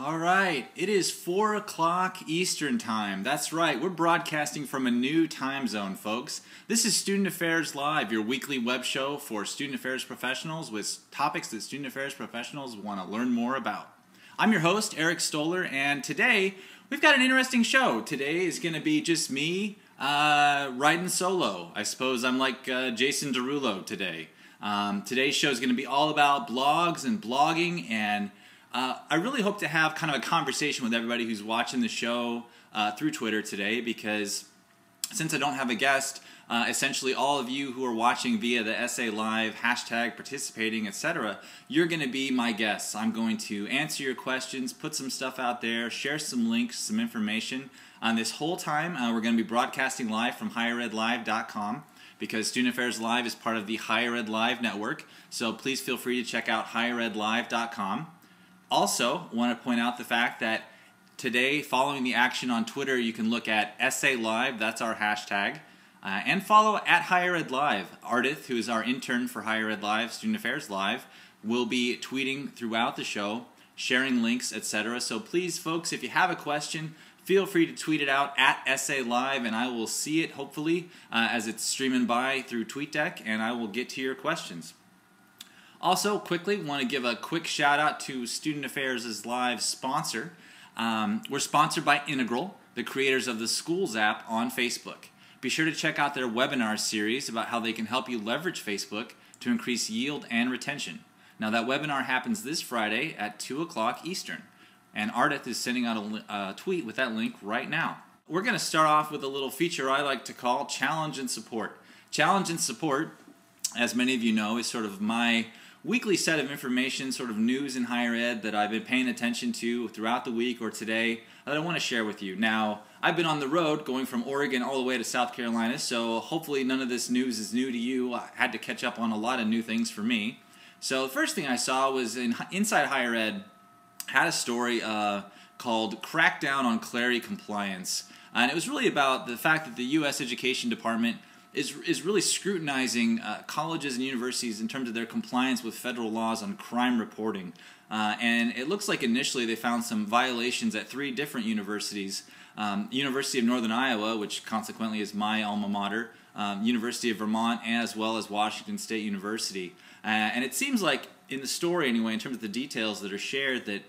All right, it is 4 o'clock Eastern Time. That's right, we're broadcasting from a new time zone, folks. This is Student Affairs Live, your weekly web show for student affairs professionals with topics that student affairs professionals want to learn more about. I'm your host, Eric Stoller, and today we've got an interesting show. Today is going to be just me riding solo. I suppose I'm like Jason Derulo today. Today's show is going to be all about blogs and blogging, and I really hope to have kind of a conversation with everybody who's watching the show through Twitter today, because since I don't have a guest, essentially all of you who are watching via the SA Live, hashtag participating, etc., you're going to be my guests. I'm going to answer your questions, put some stuff out there, share some links, some information. This whole time, we're going to be broadcasting live from higheredlive.com, because Student Affairs Live is part of the Higher Ed Live network, so please feel free to check out higheredlive.com. Also, want to point out the fact that today, following the action on Twitter, you can look at SA Live, that's our hashtag, and follow at Higher Ed Live. Ardith, who is our intern for Higher Ed Live, Student Affairs Live, will be tweeting throughout the show, sharing links, etc. So please, folks, if you have a question, feel free to tweet it out at SA Live, and I will see it, hopefully, as it's streaming by through TweetDeck, and I will get to your questions. Also, quickly, want to give a quick shout out to Student Affairs' live sponsor. We're sponsored by Integral, the creators of the Schools app on Facebook. Be sure to check out their webinar series about how they can help you leverage Facebook to increase yield and retention. Now, that webinar happens this Friday at 2 o'clock Eastern, and Ardith is sending out a tweet with that link right now. We're going to start off with a little feature I like to call Challenge and Support. Challenge and Support, as many of you know, is sort of my weekly set of information, sort of news in higher ed that I've been paying attention to throughout the week or today that I want to share with you. Now, I've been on the road going from Oregon all the way to South Carolina, so hopefully none of this news is new to you. I had to catch up on a lot of new things for me. So the first thing I saw was Inside Higher Ed had a story called Crackdown on Clery Compliance. And it was really about the fact that the U.S. Education Department is really scrutinizing colleges and universities in terms of their compliance with federal laws on crime reporting. And it looks like initially they found some violations at 3 different universities. University of Northern Iowa, which consequently is my alma mater, University of Vermont, as well as Washington State University. And it seems like, in the story anyway, in terms of the details that are shared, that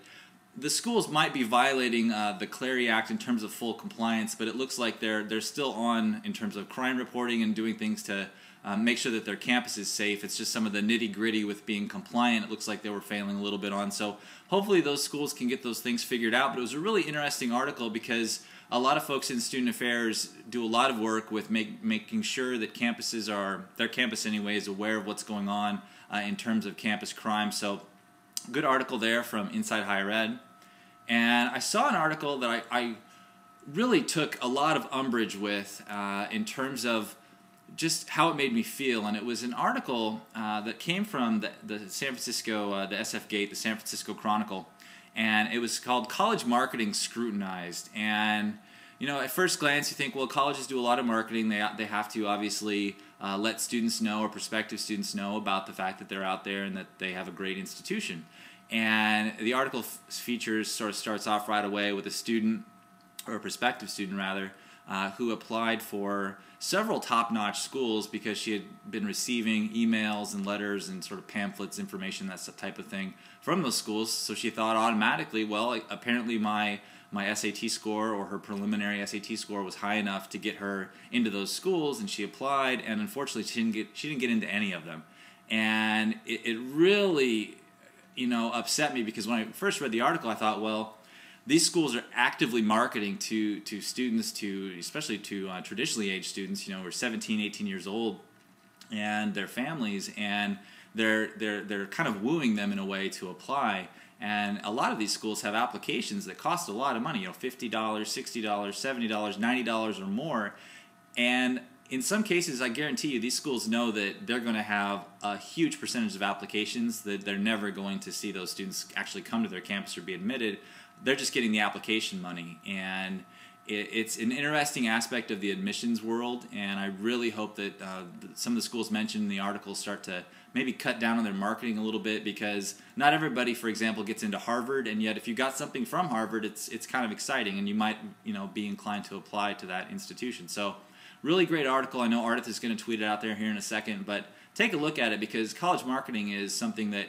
the schools might be violating the Clery Act in terms of full compliance, but it looks like they're still on in terms of crime reporting and doing things to make sure that their campus is safe. It's just some of the nitty-gritty with being compliant. It looks like they were failing a little bit on. So hopefully those schools can get those things figured out. But it was a really interesting article because a lot of folks in student affairs do a lot of work with making sure that campuses are, their campus anyway, is aware of what's going on in terms of campus crime. So good article there from Inside Higher Ed. And I saw an article that I really took a lot of umbrage with in terms of just how it made me feel. And it was an article that came from the San Francisco, the SF Gate, the San Francisco Chronicle. And it was called College Marketing Scrutinized. And, you know, at first glance you think, well, colleges do a lot of marketing. They have to obviously let students know, or prospective students know, about the fact that they're out there and that they have a great institution. And the article starts off right away with a student, or a prospective student rather, who applied for several top-notch schools because she had been receiving emails and letters and sort of pamphlets, information, that type of thing from those schools. So she thought automatically, well, apparently my SAT score, or her preliminary SAT score, was high enough to get her into those schools, and she applied, and unfortunately she didn't get into any of them. And it really, you know, upset me, because when I first read the article I thought, well, these schools are actively marketing to students, especially to traditionally aged students, you know, who are 17, 18 years old, and their families, and they're kind of wooing them in a way to apply. And a lot of these schools have applications that cost a lot of money, you know, $50, $60, $70, $90 or more. And in some cases, I guarantee you, these schools know that they're going to have a huge percentage of applications, that they're never going to see those students actually come to their campus or be admitted. They're just getting the application money. And it's an interesting aspect of the admissions world, and I really hope that some of the schools mentioned in the article start to maybe cut down on their marketing a little bit, because not everybody, for example, gets into Harvard, and yet if you got something from Harvard, it's kind of exciting, and you might be inclined to apply to that institution. So really great article. I know Ardith is going to tweet it out there here in a second, but take a look at it, because college marketing is something that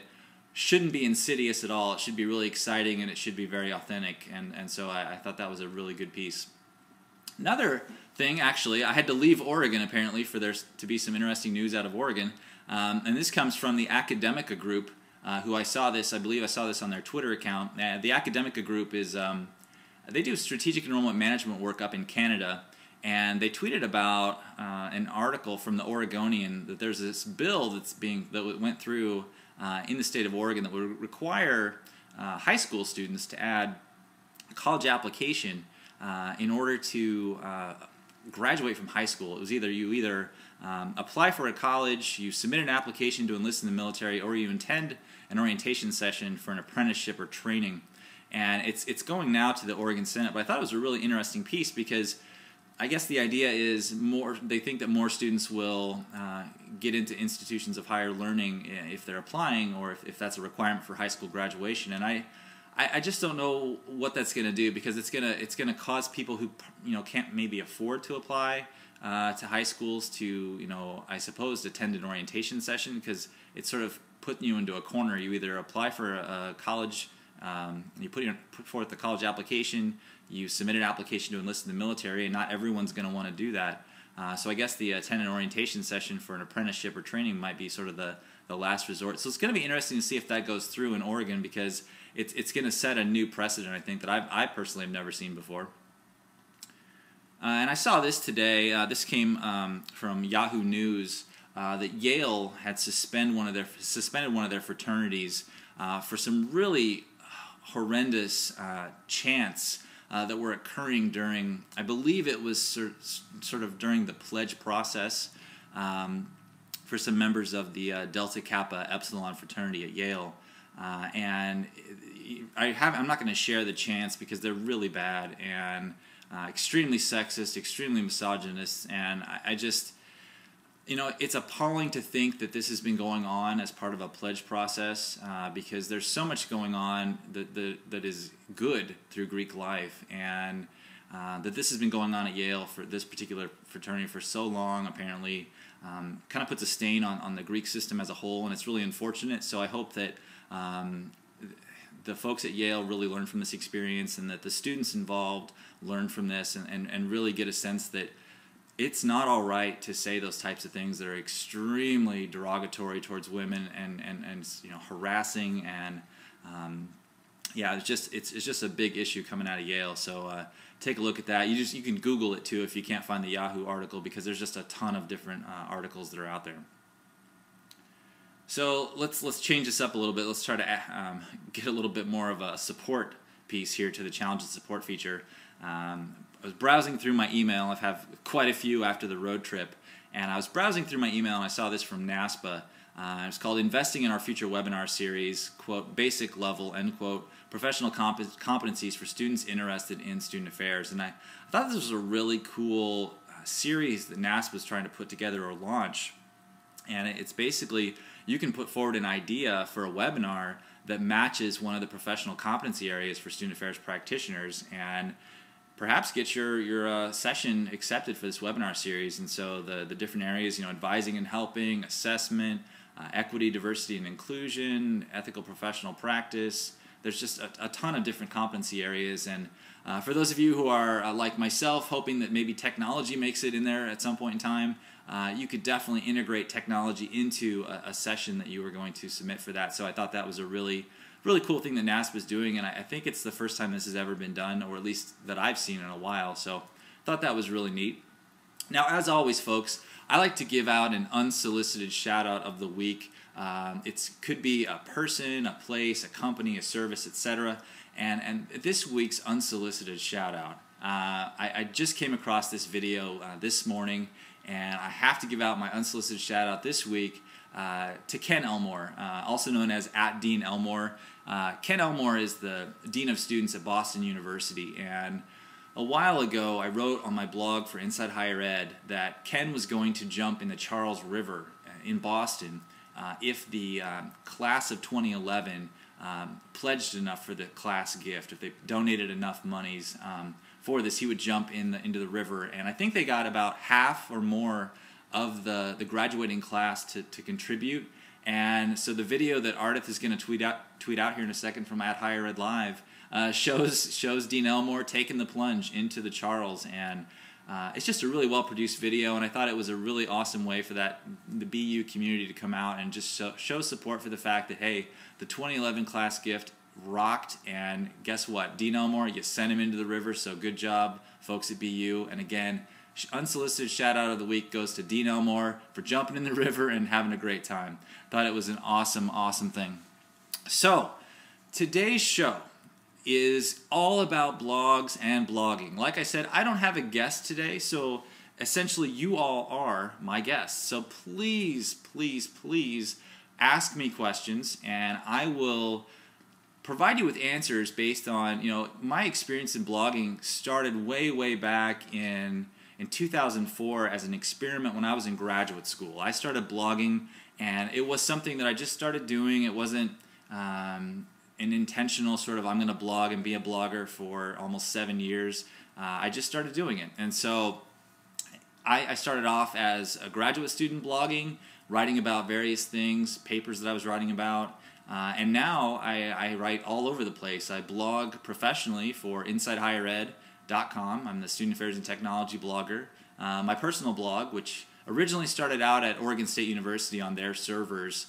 shouldn't be insidious at all. It should be really exciting, and it should be very authentic, and so I thought that was a really good piece. Another thing, actually, I had to leave Oregon apparently for there to be some interesting news out of Oregon, and this comes from the Academica Group, who I believe I saw this on their Twitter account. The Academica Group is, they do strategic enrollment management work up in Canada, and they tweeted about an article from the Oregonian that there's this bill that went through in the state of Oregon that would require high school students to add a college application in order to graduate from high school. It was you apply for a college, you submit an application to enlist in the military, or you attend an orientation session for an apprenticeship or training. And it's going now to the Oregon Senate, but I thought it was a really interesting piece, because I guess the idea is they think that more students will get into institutions of higher learning if they're applying, or if that's a requirement for high school graduation. And I just don't know what that's going to do, because it's gonna cause people who can't maybe afford to apply to high schools to I suppose attend an orientation session, because it's sort of putting you into a corner. You either apply for a college, you put forth the college application, you submit an application to enlist in the military, and not everyone's going to want to do that. So I guess the attend an orientation session for an apprenticeship or training might be sort of the last resort. So it's going to be interesting to see if that goes through in Oregon, because it's going to set a new precedent, I think, that I personally have never seen before. And I saw this today. This came from Yahoo News, that Yale had suspended one of their fraternities for some really horrendous chants that were occurring during, I believe it was sort of during the pledge process for some members of the Delta Kappa Epsilon fraternity at Yale. And I'm not going to share the chants, because they're really bad and extremely sexist, extremely misogynist, and I just, it's appalling to think that this has been going on as part of a pledge process, because there's so much going on that is good through Greek life, and that this has been going on at Yale for this particular fraternity for so long, apparently, kind of puts a stain on the Greek system as a whole, and it's really unfortunate. So I hope that the folks at Yale really learn from this experience, and that the students involved learn from this, and really get a sense that it's not all right to say those types of things that are extremely derogatory towards women and harassing, and it's just a big issue coming out of Yale. So take a look at that. You can Google it too if you can't find the Yahoo article, because there's just a ton of different articles that are out there. So let's change this up a little bit. Let's try to get a little bit more of a support piece here to the Challenge and Support feature. I was browsing through my email. I've had quite a few after the road trip, and I was browsing through my email, and I saw this from NASPA. It's called "Investing in Our Future" webinar series, quote, "basic level," end quote, "professional competencies for students interested in student affairs." And I thought this was a really cool series that NASPA is trying to put together or launch. And it's basically, you can put forward an idea for a webinar that matches one of the professional competency areas for student affairs practitioners, and perhaps get your session accepted for this webinar series. And so the different areas, advising and helping, assessment, equity, diversity and inclusion, ethical professional practice. There's just a ton of different competency areas. And for those of you who are like myself, hoping that maybe technology makes it in there at some point in time, you could definitely integrate technology into a session that you were going to submit for that. So I thought that was a really cool thing that NASPA is doing, and I think it's the first time this has ever been done, or at least that I've seen in a while. So I thought that was really neat. Now, as always, folks, I like to give out an unsolicited shout-out of the week. It could be a person, a place, a company, a service, etc. And this week's unsolicited shout-out, I just came across this video this morning, and I have to give out my unsolicited shout-out this week to Ken Elmore, also known as @DeanElmore. Ken Elmore is the Dean of Students at Boston University, and a while ago I wrote on my blog for Inside Higher Ed that Ken was going to jump in the Charles River in Boston, if the class of 2011 pledged enough for the class gift, if they donated enough monies for this, he would jump into the river. And I think they got about half or more of the graduating class to contribute. And so the video that Ardith is going to tweet out here in a second from @HigherEdLive shows Dean Elmore taking the plunge into the Charles, and it's just a really well-produced video, and I thought it was a really awesome way for the BU community to come out and just show support for the fact that, hey, the 2011 class gift rocked, and guess what? Dean Elmore, you sent him into the river, so good job, folks at BU. And again, unsolicited shout-out of the week goes to Dean Elmore for jumping in the river and having a great time. Thought it was an awesome, awesome thing. So, today's show is all about blogs and blogging. Like I said, I don't have a guest today, so essentially you all are my guests. So please, please, please ask me questions, and I will provide you with answers based on, my experience in blogging started way, way back in 2004 as an experiment when I was in graduate school. I started blogging, and it was something that I just started doing. It wasn't an intentional sort of I'm going to blog and be a blogger for almost 7 years. I just started doing it. And so I started off as a graduate student blogging, writing about various things, papers that I was writing about. And now I write all over the place. I blog professionally for InsideHigherEd.com. I'm the Student Affairs and Technology blogger. My personal blog, which originally started out at Oregon State University on their servers,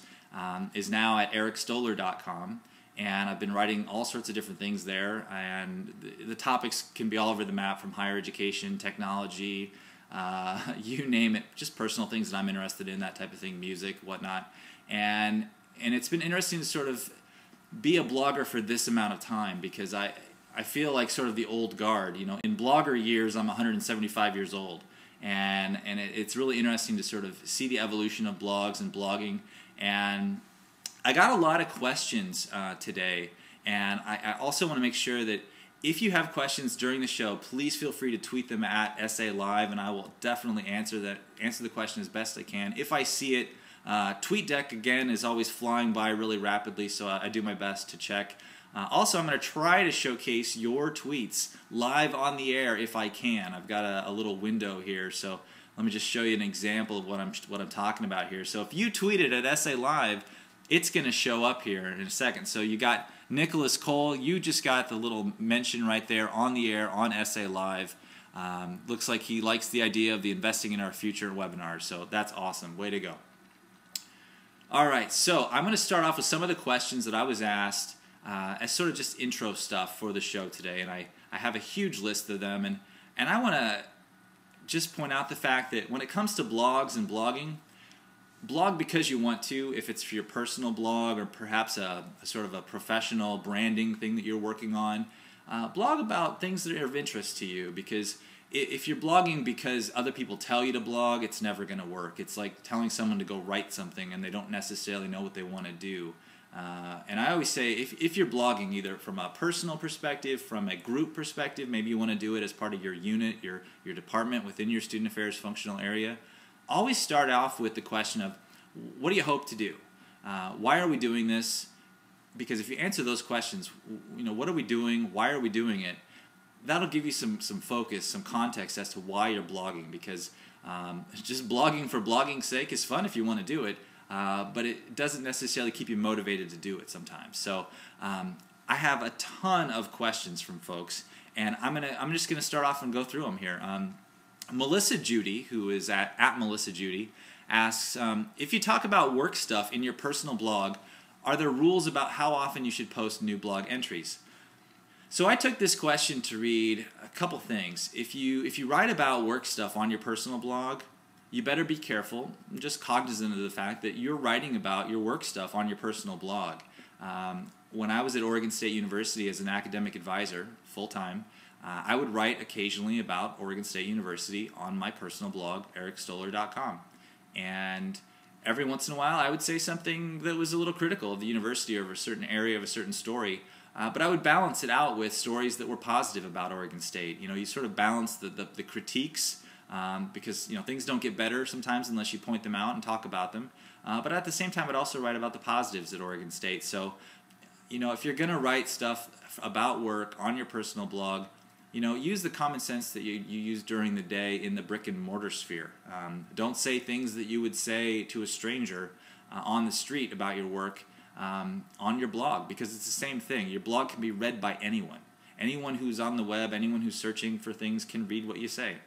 is now at EricStoller.com. And I've been writing all sorts of different things there. And the topics can be all over the map, from higher education, technology, you name it, just personal things that I'm interested in, that type of thing, music, whatnot. And it's been interesting to sort of be a blogger for this amount of time, because I feel like sort of the old guard. In blogger years, I'm 175 years old. And it's really interesting to sort of see the evolution of blogs and blogging. And I got a lot of questions today. And I also want to make sure that if you have questions during the show, please feel free to tweet them at SA Live, and I will definitely answer the question as best I can. If I see it, TweetDeck, again, is always flying by really rapidly, so I do my best to check. Also, I'm going to try to showcase your tweets live on the air if I can. I've got a little window here, so let me just show you an example of what I'm talking about here. So if you tweeted at SA Live, it's going to show up here in a second. So you got Nicholas Cole. You just got the little mention right there on the air on SA Live. Looks like he likes the idea of the Investing in Our Future webinar, so that's awesome. Way to go. All right, so I'm going to start off with some of the questions that I was asked as sort of just intro stuff for the show today, and I have a huge list of them, and I want to just point out the fact that when it comes to blogs and blogging, blog because you want to, if it's for your personal blog or perhaps a sort of a professional branding thing that you're working on. Blog about things that are of interest to you, because if you're blogging because other people tell you to blog, it's never going to work. It's like telling someone to go write something and they don't necessarily know what they want to do. And I always say, if you're blogging either from a personal perspective, from a group perspective, maybe you want to do it as part of your unit, your department within your student affairs functional area, always start off with the question of, what do you hope to do? Why are we doing this? Because if you answer those questions, what are we doing? Why are we doing it? That'll give you some focus, some context as to why you're blogging. Because just blogging for blogging's sake is fun if you want to do it, but it doesn't necessarily keep you motivated to do it sometimes. So I have a ton of questions from folks, and I'm just gonna start off and go through them here. Melissa Judy, who is at Melissa Judy, asks, if you talk about work stuff in your personal blog, are there rules about how often you should post new blog entries? So I took this question to read a couple things. If you write about work stuff on your personal blog, you better be careful. I'm just cognizant of the fact that you're writing about your work stuff on your personal blog. When I was at Oregon State University as an academic advisor, full-time, I would write occasionally about Oregon State University on my personal blog, EricStoller.com. And every once in a while, I would say something that was a little critical of the university or of a certain area of a certain story. But I would balance it out with stories that were positive about Oregon State. You sort of balance the critiques because things don't get better sometimes unless you point them out and talk about them. But at the same time, I'd also write about the positives at Oregon State. So, if you're going to write stuff about work on your personal blog, use the common sense that you use during the day in the brick and mortar sphere. Don't say things that you would say to a stranger on the street about your work on your blog, because it's the same thing. Your blog can be read by anyone. Anyone who's on the web, anyone who's searching for things can read what you say.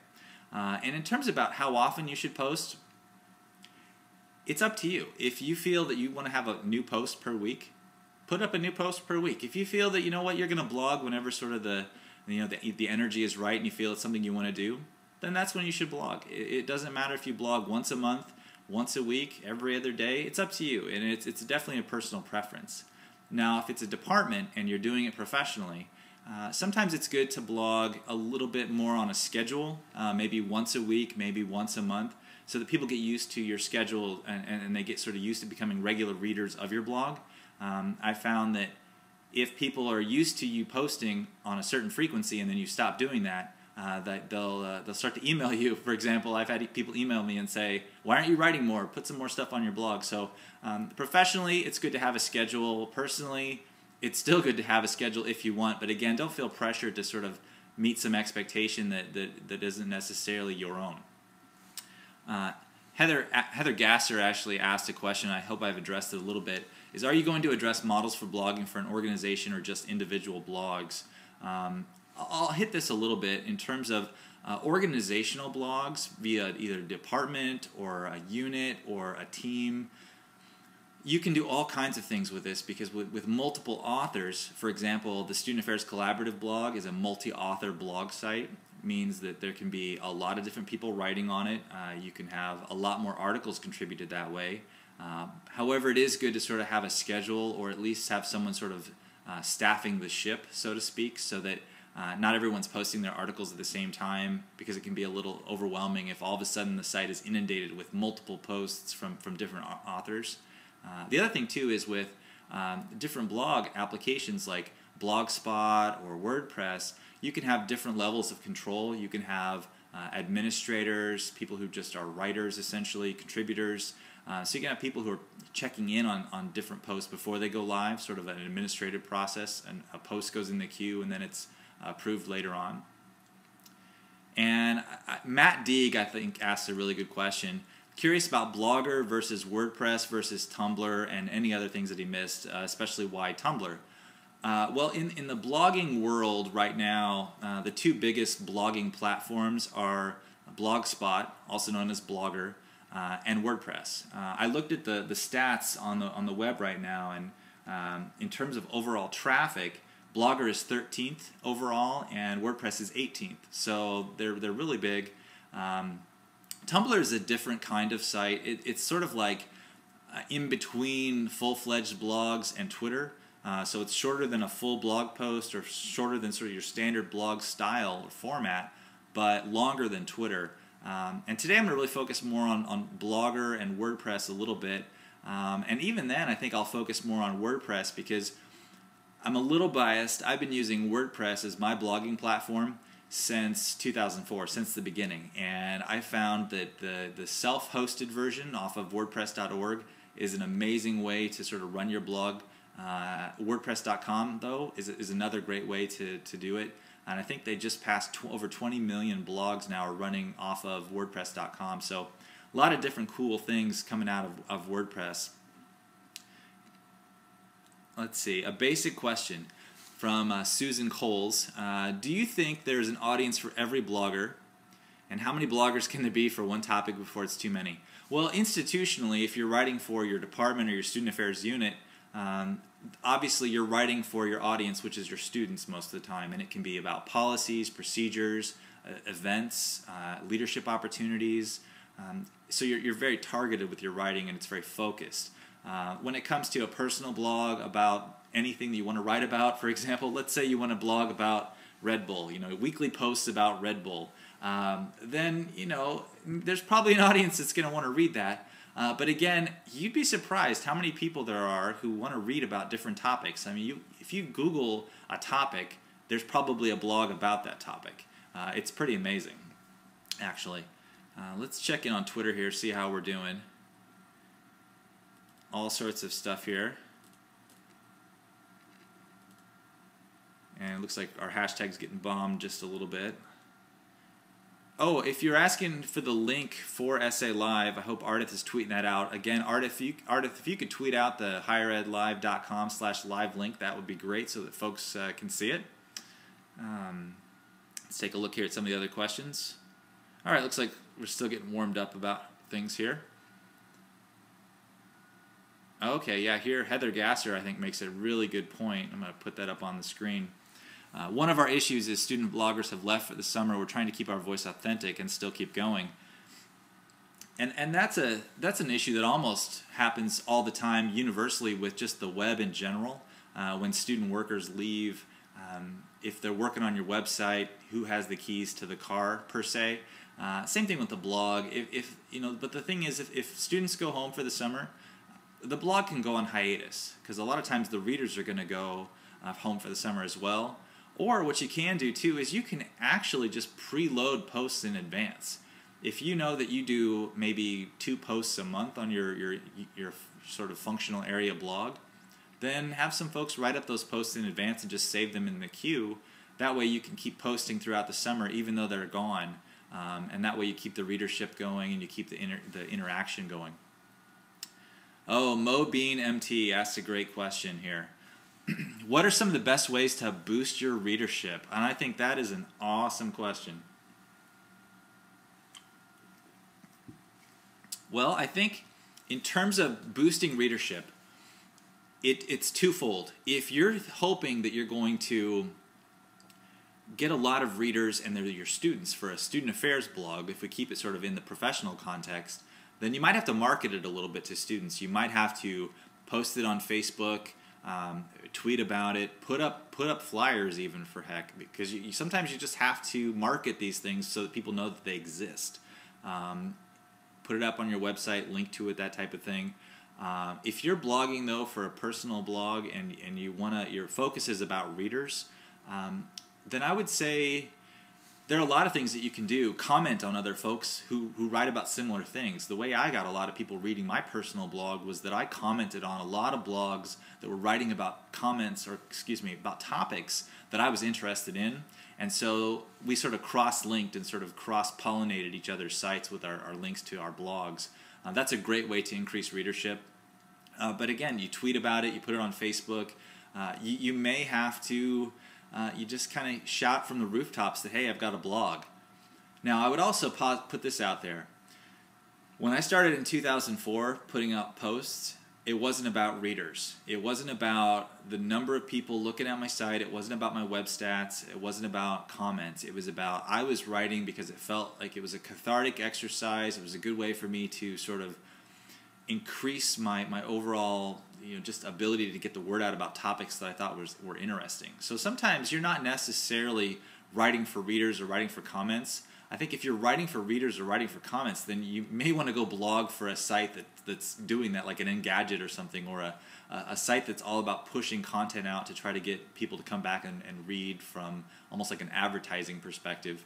And in terms about how often you should post, it's up to you. If you feel that you want to have a new post per week, put up a new post per week. If you feel that you're going to blog whenever sort of the energy is right and you feel it's something you want to do, then that's when you should blog. It doesn't matter if you blog once a month, once a week, every other day. It's up to you, and it's definitely a personal preference. Now, if it's a department and you're doing it professionally, sometimes it's good to blog a little bit more on a schedule, maybe once a week, maybe once a month, so that people get used to your schedule and they get sort of used to becoming regular readers of your blog. I found that if people are used to you posting on a certain frequency and then you stop doing that, that they'll start to email you. For example, I've had people email me and say, "Why aren't you writing more? Put some more stuff on your blog." So professionally, it's good to have a schedule. Personally, it's still good to have a schedule if you want, but again, don't feel pressured to sort of meet some expectation that isn't necessarily your own. Heather Gasser actually asked a question. I hope I've addressed it a little bit. Is, are you going to address models for blogging for an organization or just individual blogs? I'll hit this a little bit in terms of organizational blogs via either department or a unit or a team. You can do all kinds of things with this, because with multiple authors, for example, the Student Affairs Collaborative blog is a multi-author blog site. It means that there can be a lot of different people writing on it. You can have a lot more articles contributed that way. However, it is good to sort of have a schedule, or at least have someone sort of staffing the ship, so to speak, so that not everyone's posting their articles at the same time, because it can be a little overwhelming if all of a sudden the site is inundated with multiple posts from different authors. The other thing too is with different blog applications like Blogspot or WordPress, you can have different levels of control. You can have administrators, people who just are writers essentially, contributors. So you can have people who are checking in on different posts before they go live, sort of an administrative process, and a post goes in the queue and then it's approved later on. And Matt Deeg, I think, asked a really good question. Curious about Blogger versus WordPress versus Tumblr and any other things that he missed, especially why Tumblr. Well, in the blogging world right now, the two biggest blogging platforms are Blogspot, also known as Blogger, and WordPress. I looked at the stats on the web right now, and in terms of overall traffic, Blogger is 13th overall, and WordPress is 18th. So they're really big. Tumblr is a different kind of site. It's sort of like in between full-fledged blogs and Twitter. So it's shorter than a full blog post, or shorter than sort of your standard blog style or format, but longer than Twitter. And today I'm going to really focus more on Blogger and WordPress a little bit. And even then, I think I'll focus more on WordPress because I'm a little biased. I've been using WordPress as my blogging platform since 2004, since the beginning. And I found that the self-hosted version off of WordPress.org is an amazing way to sort of run your blog. WordPress.com, though, is another great way to do it. And I think they just passed over 20 million blogs now are running off of WordPress.com. So a lot of different cool things coming out of WordPress. Let's see, a basic question from Susan Coles. Do you think there's an audience for every blogger? And how many bloggers can there be for one topic before it's too many? Well, institutionally, if you're writing for your department or your student affairs unit, obviously you're writing for your audience, which is your students most of the time, and it can be about policies, procedures, events, leadership opportunities. So you're very targeted with your writing, and it's very focused. When it comes to a personal blog about anything that you want to write about, for example, let's say you want to blog about Red Bull, weekly posts about Red Bull, then, there's probably an audience that's going to want to read that. But again, you'd be surprised how many people there are who want to read about different topics. I mean, if you Google a topic, there's probably a blog about that topic. It's pretty amazing. actually. Let's check in on Twitter here, see how we're doing. All sorts of stuff here. And it looks like our hashtag's getting bombed just a little bit. Oh, if you're asking for the link for SA Live, I hope Ardith is tweeting that out. Again, Ardith, if you could tweet out the higheredlive.com/live link, that would be great so that folks can see it. Let's take a look here at some of the other questions. All right, looks like we're still getting warmed up about things here. Okay, yeah, here Heather Gasser, I think, makes a really good point. I'm going to put that up on the screen. One of our issues is student bloggers have left for the summer. We're trying to keep our voice authentic and still keep going. And that's an issue that almost happens all the time universally with just the web in general. When student workers leave, if they're working on your website, who has the keys to the car per se? Same thing with the blog. But the thing is, if students go home for the summer, the blog can go on hiatus because a lot of times the readers are going to go home for the summer as well. Or what you can do too is you can actually just preload posts in advance. If you know that you do maybe 2 posts a month on your sort of functional area blog, then have some folks write up those posts in advance and just save them in the queue. That way you can keep posting throughout the summer even though they're gone. And that way you keep the readership going and you keep the interaction going. Oh, Mo Bean MT asked a great question here. What are some of the best ways to boost your readership? And I think that is an awesome question. Well, I think in terms of boosting readership, it's twofold. If you're hoping that you're going to get a lot of readers and they're your students for a student affairs blog, if we keep it sort of in the professional context, then you might have to market it a little bit to students. You might have to post it on Facebook, tweet about it, put up flyers even for heck, because sometimes you just have to market these things so that people know that they exist. Put it up on your website, link to it, that type of thing. If you're blogging though for a personal blog and your focus is about readers, then I would say there are a lot of things that you can do. Comment on other folks who write about similar things. The way I got a lot of people reading my personal blog was that I commented on a lot of blogs that were writing about about topics that I was interested in. And so we sort of cross-linked and sort of cross-pollinated each other's sites with our links to our blogs. That's a great way to increase readership. But again, you tweet about it, you put it on Facebook. You may have to you just kind of shout from the rooftops that, hey, I've got a blog. Now, I would also put this out there. When I started in 2004 putting out posts, it wasn't about readers. It wasn't about the number of people looking at my site. It wasn't about my web stats. It wasn't about comments. It was about I was writing because it felt like it was a cathartic exercise. It was a good way for me to sort of increase my overall just ability to get the word out about topics that I thought were interesting. So sometimes you're not necessarily writing for readers or writing for comments. I think if you're writing for readers or writing for comments, then you may want to go blog for a site that's doing that, like an Engadget or something, or a site that's all about pushing content out to try to get people to come back and read from almost like an advertising perspective.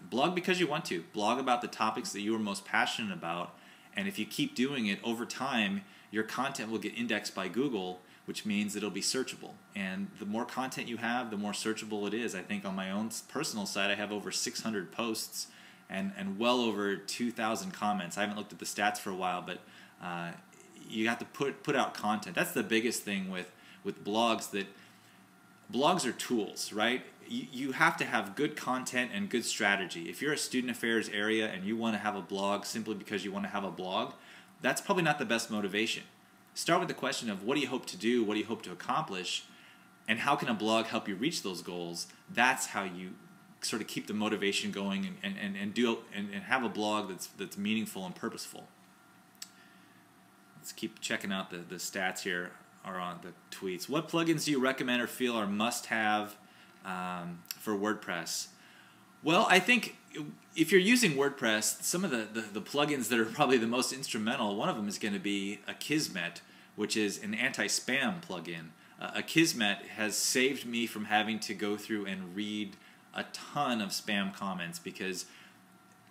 Blog because you want to. Blog about the topics that you are most passionate about, and if you keep doing it over time, your content will get indexed by Google, which means it'll be searchable. And the more content you have, the more searchable it is. I think on my own personal site, I have over 600 posts and well over 2,000 comments. I haven't looked at the stats for a while, but you have to put out content. That's the biggest thing with blogs, that blogs are tools, right? You have to have good content and good strategy. If you're a student affairs area and you want to have a blog simply because you want to have a blog, that's probably not the best motivation. Start with the question of what do you hope to do, what do you hope to accomplish, and how can a blog help you reach those goals? That's how you sort of keep the motivation going and have a blog that's meaningful and purposeful. Let's keep checking out the stats here, or on the tweets. What plugins do you recommend or feel are must-have for WordPress? Well, I think if you're using WordPress, some of the plugins that are probably the most instrumental, one of them is going to be Akismet, which is an anti-spam plugin. Akismet has saved me from having to go through and read a ton of spam comments, because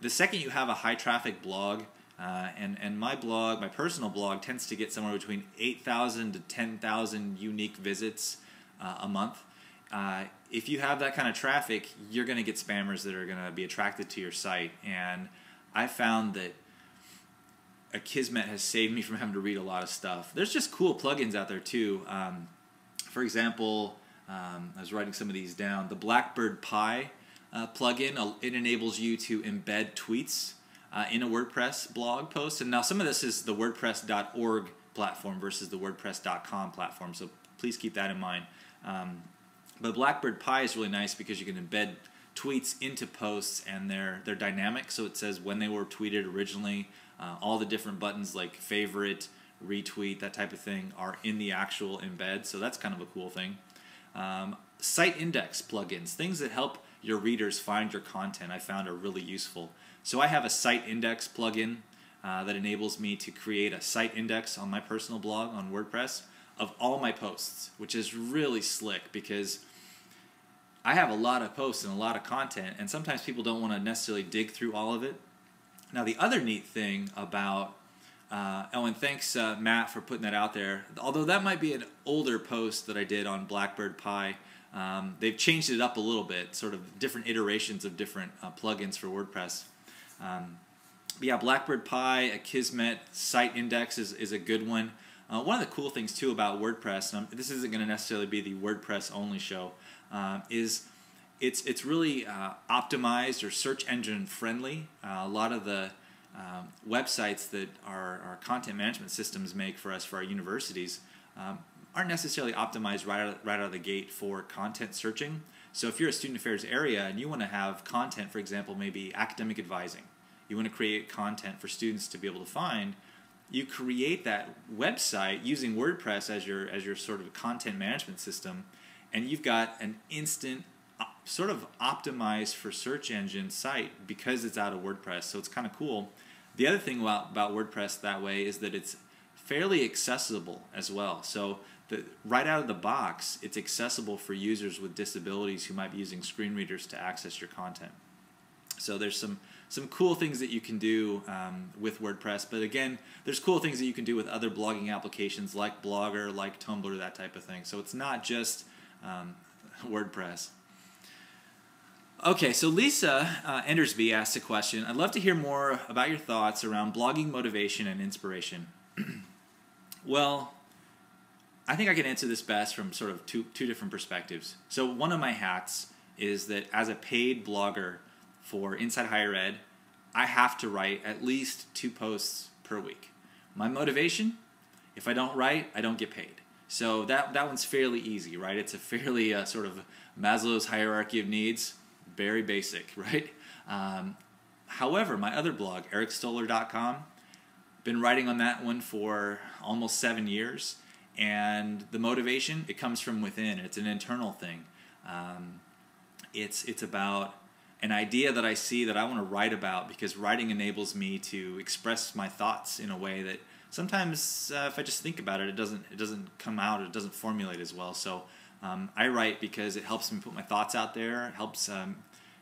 the second you have a high traffic blog, and my blog, my personal blog, tends to get somewhere between 8,000 to 10,000 unique visits a month. If you have that kind of traffic, you're going to get spammers that are going to be attracted to your site. And I found that Akismet has saved me from having to read a lot of stuff. There's just cool plugins out there too. For example, I was writing some of these down. The Blackbird Pie plugin, it enables you to embed tweets in a WordPress blog post. And now some of this is the WordPress.org platform versus the WordPress.com platform, so please keep that in mind. But Blackbird Pie is really nice because you can embed tweets into posts, and they're dynamic, so it says when they were tweeted originally. All the different buttons like favorite, retweet, that type of thing are in the actual embed, so that's kind of a cool thing. Site index plugins, things that help your readers find your content, I found are really useful. So I have a site index plugin that enables me to create a site index on my personal blog on WordPress of all my posts, which is really slick because I have a lot of posts and a lot of content, and sometimes people don't want to necessarily dig through all of it. Now, the other neat thing about, and thanks Matt for putting that out there, although that might be an older post that I did on Blackbird Pie, they've changed it up a little bit, sort of different iterations of different plugins for WordPress. But yeah, Blackbird Pie, Akismet, Site Index is a good one. One of the cool things too about WordPress, and this isn't going to necessarily be the WordPress only show, is it's really optimized or search engine friendly. A lot of the websites that our content management systems make for us for our universities aren't necessarily optimized right out of the gate for content searching. So if you're a student affairs area and you want to have content, for example, maybe academic advising, you want to create content for students to be able to find, you create that website using WordPress as your sort of content management system, and you've got an instant sort of optimized for search engine site because it's out of WordPress, so it's kind of cool. The other thing about WordPress that way is that it's fairly accessible as well. So right out of the box, it's accessible for users with disabilities who might be using screen readers to access your content. So there's some cool things that you can do with WordPress, but again, there's cool things that you can do with other blogging applications like Blogger, like Tumblr, that type of thing. So it's not just WordPress. Okay, so Lisa Endersby asked a question. I'd love to hear more about your thoughts around blogging motivation and inspiration. Well, I think I can answer this best from sort of two different perspectives. So one of my hats is that as a paid blogger for Inside Higher Ed, I have to write at least 2 posts per week. My motivation, if I don't write, I don't get paid. So that one's fairly easy, right? It's a fairly sort of Maslow's hierarchy of needs. Very basic, right? However, my other blog, ericstoller.com, been writing on that one for almost 7 years, and the motivation, it comes from within. It's an internal thing. It's about an idea that I see that I want to write about, because writing enables me to express my thoughts in a way that sometimes if I just think about it, it doesn't come out, it doesn't formulate as well. So I write because it helps me put my thoughts out there. It helps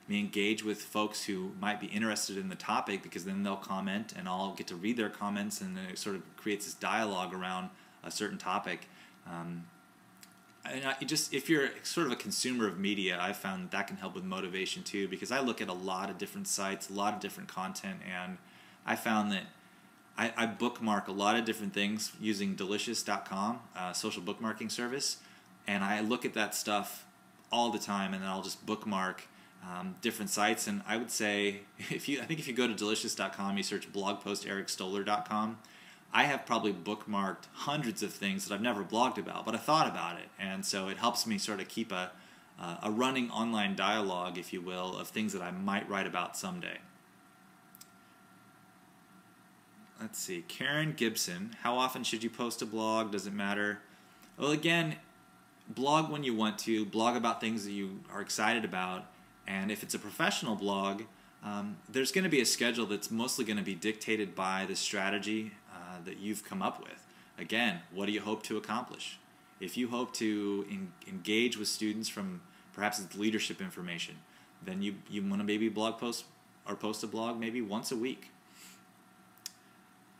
me engage with folks who might be interested in the topic, because then they'll comment and I'll get to read their comments, and then it sort of creates this dialogue around a certain topic. And if you're sort of a consumer of media, I've found that can help with motivation too, because I look at a lot of different sites, a lot of different content, and I found that I bookmark a lot of different things using Delicious.com, social bookmarking service. And I look at that stuff all the time, and then I'll just bookmark different sites. And I would say, I think if you go to Delicious.com, you search blog post ericstoller.com, I have probably bookmarked hundreds of things that I've never blogged about, but I thought about it. And so it helps me sort of keep a running online dialogue, if you will, of things that I might write about someday. Let's see, Karen Gibson, how often should you post a blog? Does it matter? Well, again, blog when you want to, blog about things that you are excited about, and if it's a professional blog, there's going to be a schedule that's mostly going to be dictated by the strategy that you've come up with. Again, what do you hope to accomplish? If you hope to engage with students from perhaps it's leadership information, then you want to maybe blog post or post a blog maybe once a week.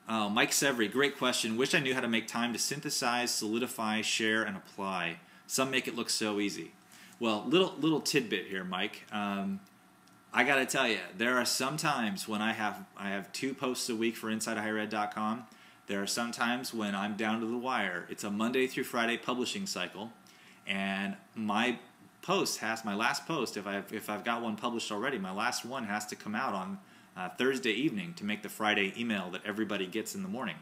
Mike Severy, great question. Wish I knew how to make time to synthesize, solidify, share, and apply. Some make it look so easy. Well, little tidbit here, Mike. I got to tell you, there are some times when I have 2 posts a week for InsideHigherEd.com. There are some times when I'm down to the wire. It's a Monday through Friday publishing cycle, and my last post, if I've got one published already, my last one has to come out on Thursday evening to make the Friday email that everybody gets in the morning.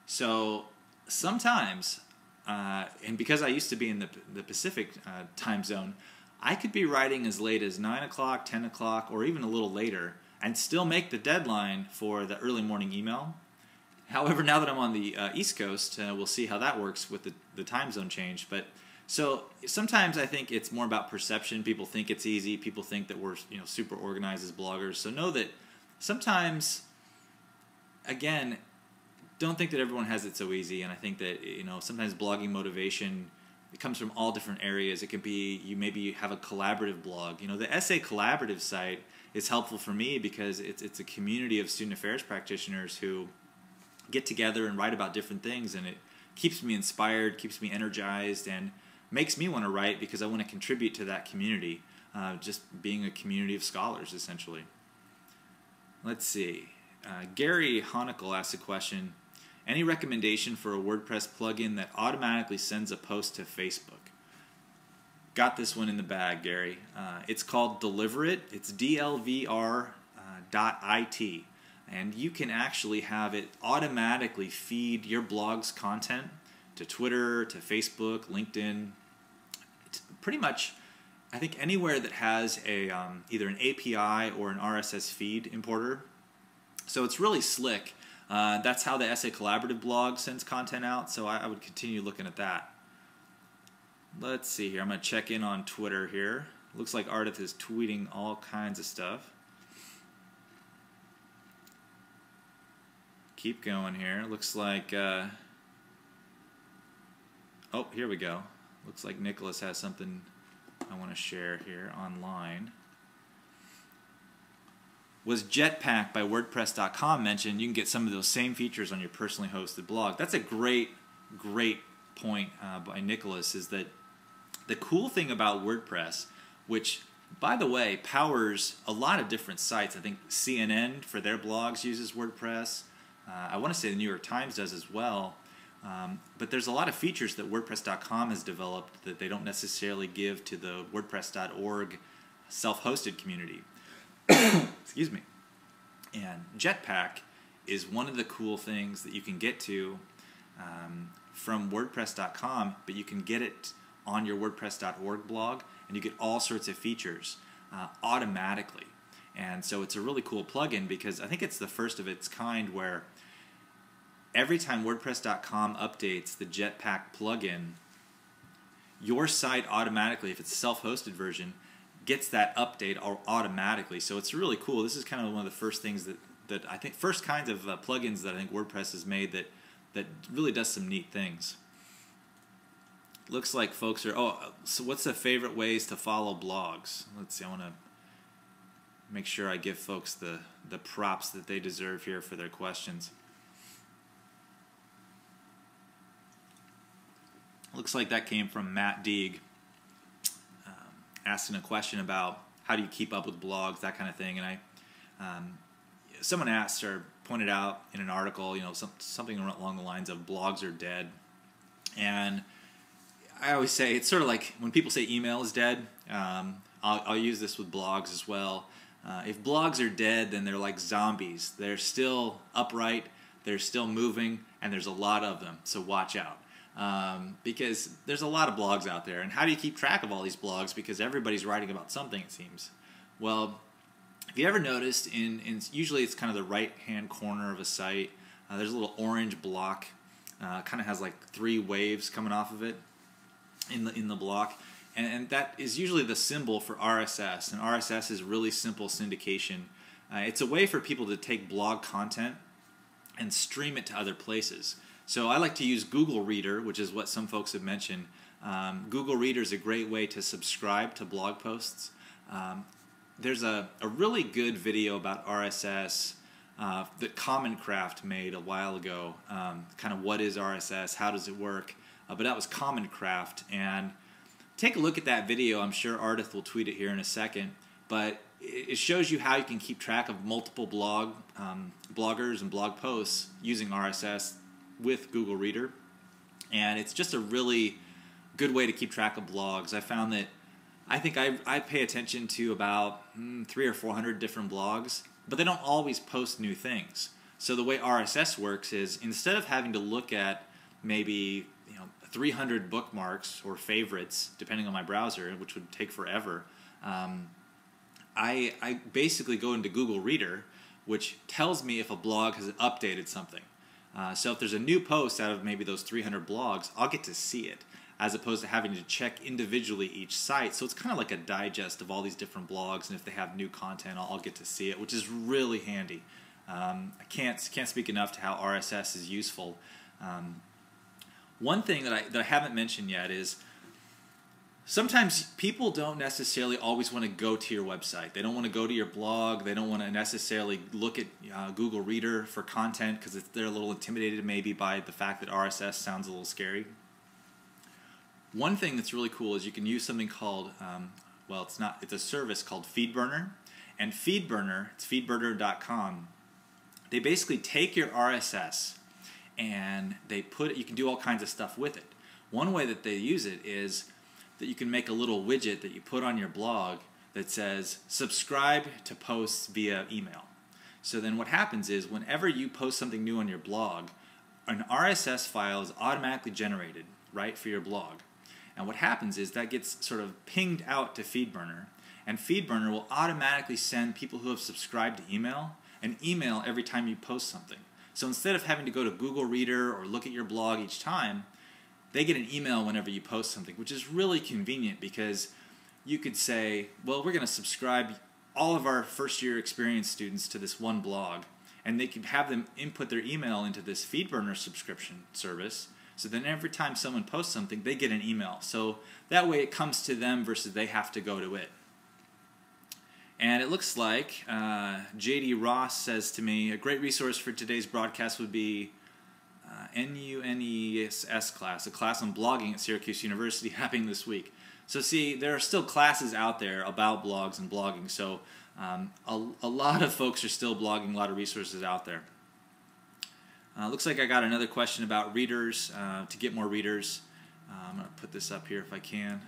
So sometimes, and because I used to be in the Pacific time zone, I could be writing as late as 9 o'clock, 10 o'clock, or even a little later, and still make the deadline for the early morning email. However, now that I'm on the East Coast, we'll see how that works with the time zone change. But so sometimes I think it's more about perception. People think it's easy. People think that we're super organized as bloggers. So know that sometimes, again, don't think that everyone has it so easy. And I think that sometimes blogging motivation, it comes from all different areas. It can be maybe have a collaborative blog. The Essay Collaborative site is helpful for me because it's a community of student affairs practitioners who get together and write about different things, and it keeps me inspired, keeps me energized, and makes me want to write because I want to contribute to that community, just being a community of scholars, essentially. Let's see. Gary Honickel asked a question. Any recommendation for a WordPress plugin that automatically sends a post to Facebook? Got this one in the bag, Gary. It's called Deliverit. It's DLVR.IT. And you can actually have it automatically feed your blog's content to Twitter, to Facebook, LinkedIn. It's pretty much, I think, anywhere that has a either an API or an RSS feed importer. So it's really slick. That's how the Essay Collaborative blog sends content out, so I would continue looking at that. Let's see here. I'm going to check in on Twitter here. Looks like Ardith is tweeting all kinds of stuff. Keep going here. Looks like... oh, here we go. Looks like Nicholas has something I want to share here online. Was Jetpack by WordPress.com mentioned? You can get some of those same features on your personally hosted blog. That's a great point by Nicholas, is that the cool thing about WordPress, which, by the way, powers a lot of different sites. I think CNN for their blogs uses WordPress. I want to say the New York Times does as well. But there's a lot of features that WordPress.com has developed that they don't necessarily give to the WordPress.org self-hosted community. Excuse me. And Jetpack is one of the cool things that you can get to from WordPress.com, but you can get it on your WordPress.org blog, and you get all sorts of features automatically. And so it's a really cool plugin because I think it's the first of its kind where every time WordPress.com updates the Jetpack plugin, your site automatically, if it's a self-hosted version, gets that update automatically. So it's really cool. This is kind of one of the first things that I think, first kinds of plugins that I think WordPress has made that really does some neat things. Looks like folks are, so what's the favorite ways to follow blogs? Let's see, I want to make sure I give folks the props that they deserve here for their questions. Looks like that came from Matt Deeg, asking a question about how do you keep up with blogs, that kind of thing. And someone asked or pointed out in an article, something along the lines of blogs are dead. And I always say it's sort of like when people say email is dead. I'll use this with blogs as well. If blogs are dead, then they're like zombies. They're still upright, they're still moving, and there's a lot of them. So watch out. Because there's a lot of blogs out there, and how do you keep track of all these blogs? Because everybody's writing about something, it seems. Well, have you ever noticed usually it's kind of the right-hand corner of a site, there's a little orange block, kind of has like 3 waves coming off of it in the block, and that is usually the symbol for RSS, and RSS is really simple syndication. It's a way for people to take blog content and stream it to other places. So I like to use Google Reader, which is what some folks have mentioned. Google Reader is a great way to subscribe to blog posts. there's a really good video about RSS that Common Craft made a while ago. Kind of what is RSS, how does it work? But that was Common Craft, and take a look at that video. I'm sure Ardith will tweet it here in a second, but it shows you how you can keep track of multiple bloggers and blog posts using RSS with Google Reader, and it's just a really good way to keep track of blogs. I found that I think I pay attention to about 300 or 400 different blogs, but they don't always post new things. So the way RSS works is instead of having to look at maybe 300 bookmarks or favorites, depending on my browser, which would take forever, I basically go into Google Reader, which tells me if a blog has updated something. So if there's a new post out of maybe those 300 blogs, I'll get to see it, as opposed to having to check individually each site. So it's kind of like a digest of all these different blogs, and if they have new content, I'll get to see it, which is really handy. I can't speak enough to how RSS is useful. One thing that I haven't mentioned yet is sometimes people don't necessarily always want to go to your website. They don't want to go to your blog. They don't want to necessarily look at Google Reader for content because they're a little intimidated maybe by the fact that RSS sounds a little scary. One thing that's really cool is you can use something called, it's a service called FeedBurner. And FeedBurner, it's feedburner.com, they basically take your RSS and you can do all kinds of stuff with it. One way that they use it is that you can make a little widget that you put on your blog that says, subscribe to posts via email. So then what happens is whenever you post something new on your blog, an RSS file is automatically generated, right, for your blog. And what happens is that gets sort of pinged out to FeedBurner, and FeedBurner will automatically send people who have subscribed to email an email every time you post something. So instead of having to go to Google Reader or look at your blog each time, they get an email whenever you post something, which is really convenient because you could say, well, we're going to subscribe all of our first-year experience students to this one blog, and they could have them input their email into this FeedBurner subscription service. So then every time someone posts something, they get an email. So that way it comes to them versus they have to go to it. And it looks like J.D. Ross says to me, a great resource for today's broadcast would be NUNESS class, a class on blogging at Syracuse University happening this week. So see, there are still classes out there about blogs and blogging. So a lot of folks are still blogging, a lot of resources out there. Looks like I got another question about readers, to get more readers. I'm going to put this up here if I can.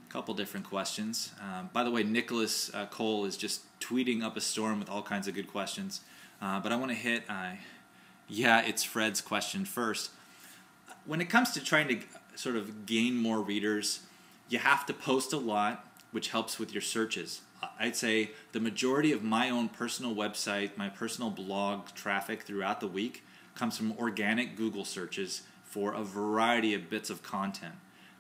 A couple different questions. By the way, Nicholas Cole is just tweeting up a storm with all kinds of good questions. But I want to hit, it's Fred's question first. When it comes to trying to sort of gain more readers, you have to post a lot, which helps with your searches. I'd say the majority of my own personal website, my personal blog traffic throughout the week comes from organic Google searches for a variety of bits of content.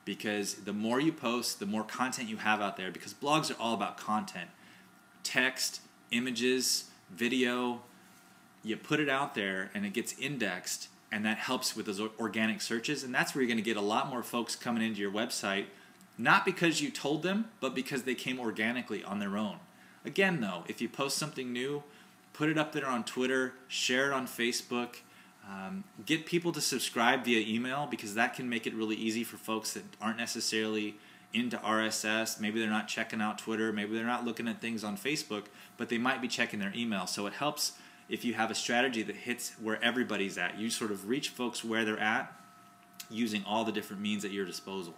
Because the more you post, the more content you have out there, because blogs are all about content. Text, images, video, you put it out there and it gets indexed, and that helps with those organic searches, and that's where you're going to get a lot more folks coming into your website, not because you told them, but because they came organically on their own. Again though, if you post something new, put it up there on Twitter, share it on Facebook, get people to subscribe via email, because that can make it really easy for folks that aren't necessarily into RSS. Maybe they're not checking out Twitter, maybe they're not looking at things on Facebook, but they might be checking their email. So it helps if you have a strategy that hits where everybody's at. You sort of reach folks where they're at using all the different means at your disposal.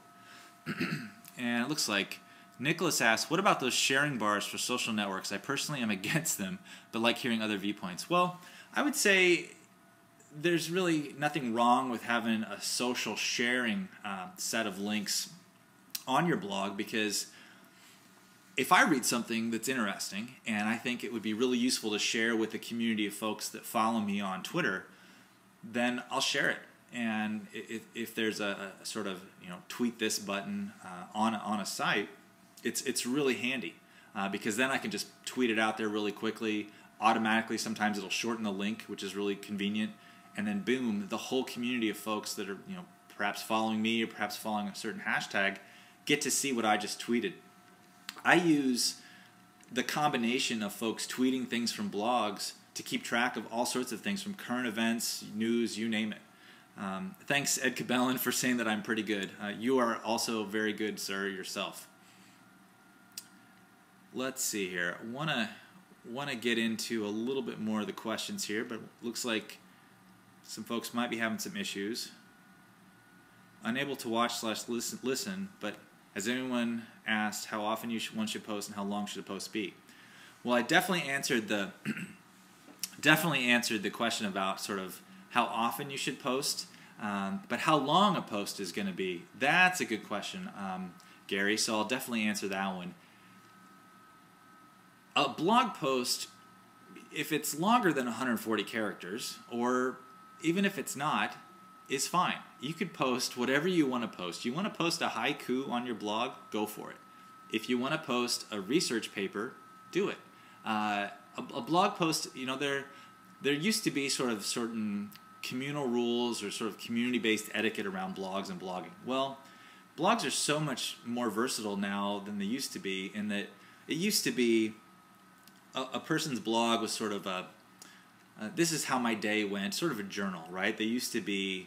And it looks like Nicholas asks, what about those sharing bars for social networks? I personally am against them, but like hearing other viewpoints. Well, I would say there's really nothing wrong with having a social sharing set of links on your blog, because if I read something that's interesting and I think it would be really useful to share with the community of folks that follow me on Twitter, then I'll share it. And if there's a sort of tweet this button on a site, it's really handy because then I can just tweet it out there really quickly. Automatically, sometimes it'll shorten the link, which is really convenient, and then boom, the whole community of folks that are perhaps following me or perhaps following a certain hashtag get to see what I just tweeted. I use the combination of folks tweeting things from blogs to keep track of all sorts of things, from current events, news, you name it. Thanks, Ed Cabellin, for saying that I'm pretty good. You are also very good, sir, yourself. Let's see here. I want to get into a little bit more of the questions here, but it looks like some folks might be having some issues. Unable to watch / listen, but has anyone asked how often one should post and how long should a post be? Well, I definitely answered the question about sort of how often you should post, but how long a post is going to be, that's a good question, Gary, so I'll definitely answer that one. A blog post, if it's longer than 140 characters, or even if it's not, is fine. You could post whatever you want to post. You want to post a haiku on your blog? Go for it. If you want to post a research paper, do it. A blog post, there used to be sort of certain communal rules or sort of community-based etiquette around blogs and blogging. Well, blogs are so much more versatile now than they used to be, in that it used to be a person's blog was sort of this is how my day went, sort of a journal, right? They used to be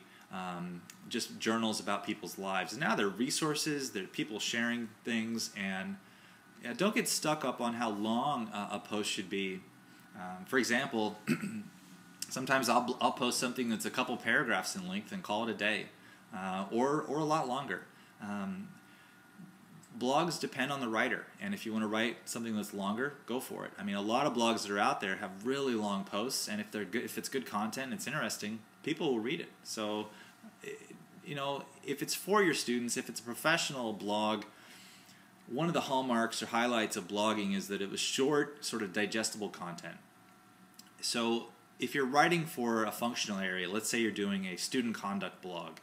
just journals about people's lives. And now they're resources, they're people sharing things, and don't get stuck up on how long a post should be. For example, sometimes I'll post something that's a couple paragraphs in length and call it a day, or a lot longer. Blogs depend on the writer, and if you want to write something that's longer, go for it. I mean, a lot of blogs that are out there have really long posts, and if they're good, if it's good content, it's interesting, people will read it. So, if it's for your students, if it's a professional blog, one of the hallmarks or highlights of blogging is that it was short, sort of digestible content. So, if you're writing for a functional area, let's say you're doing a student conduct blog,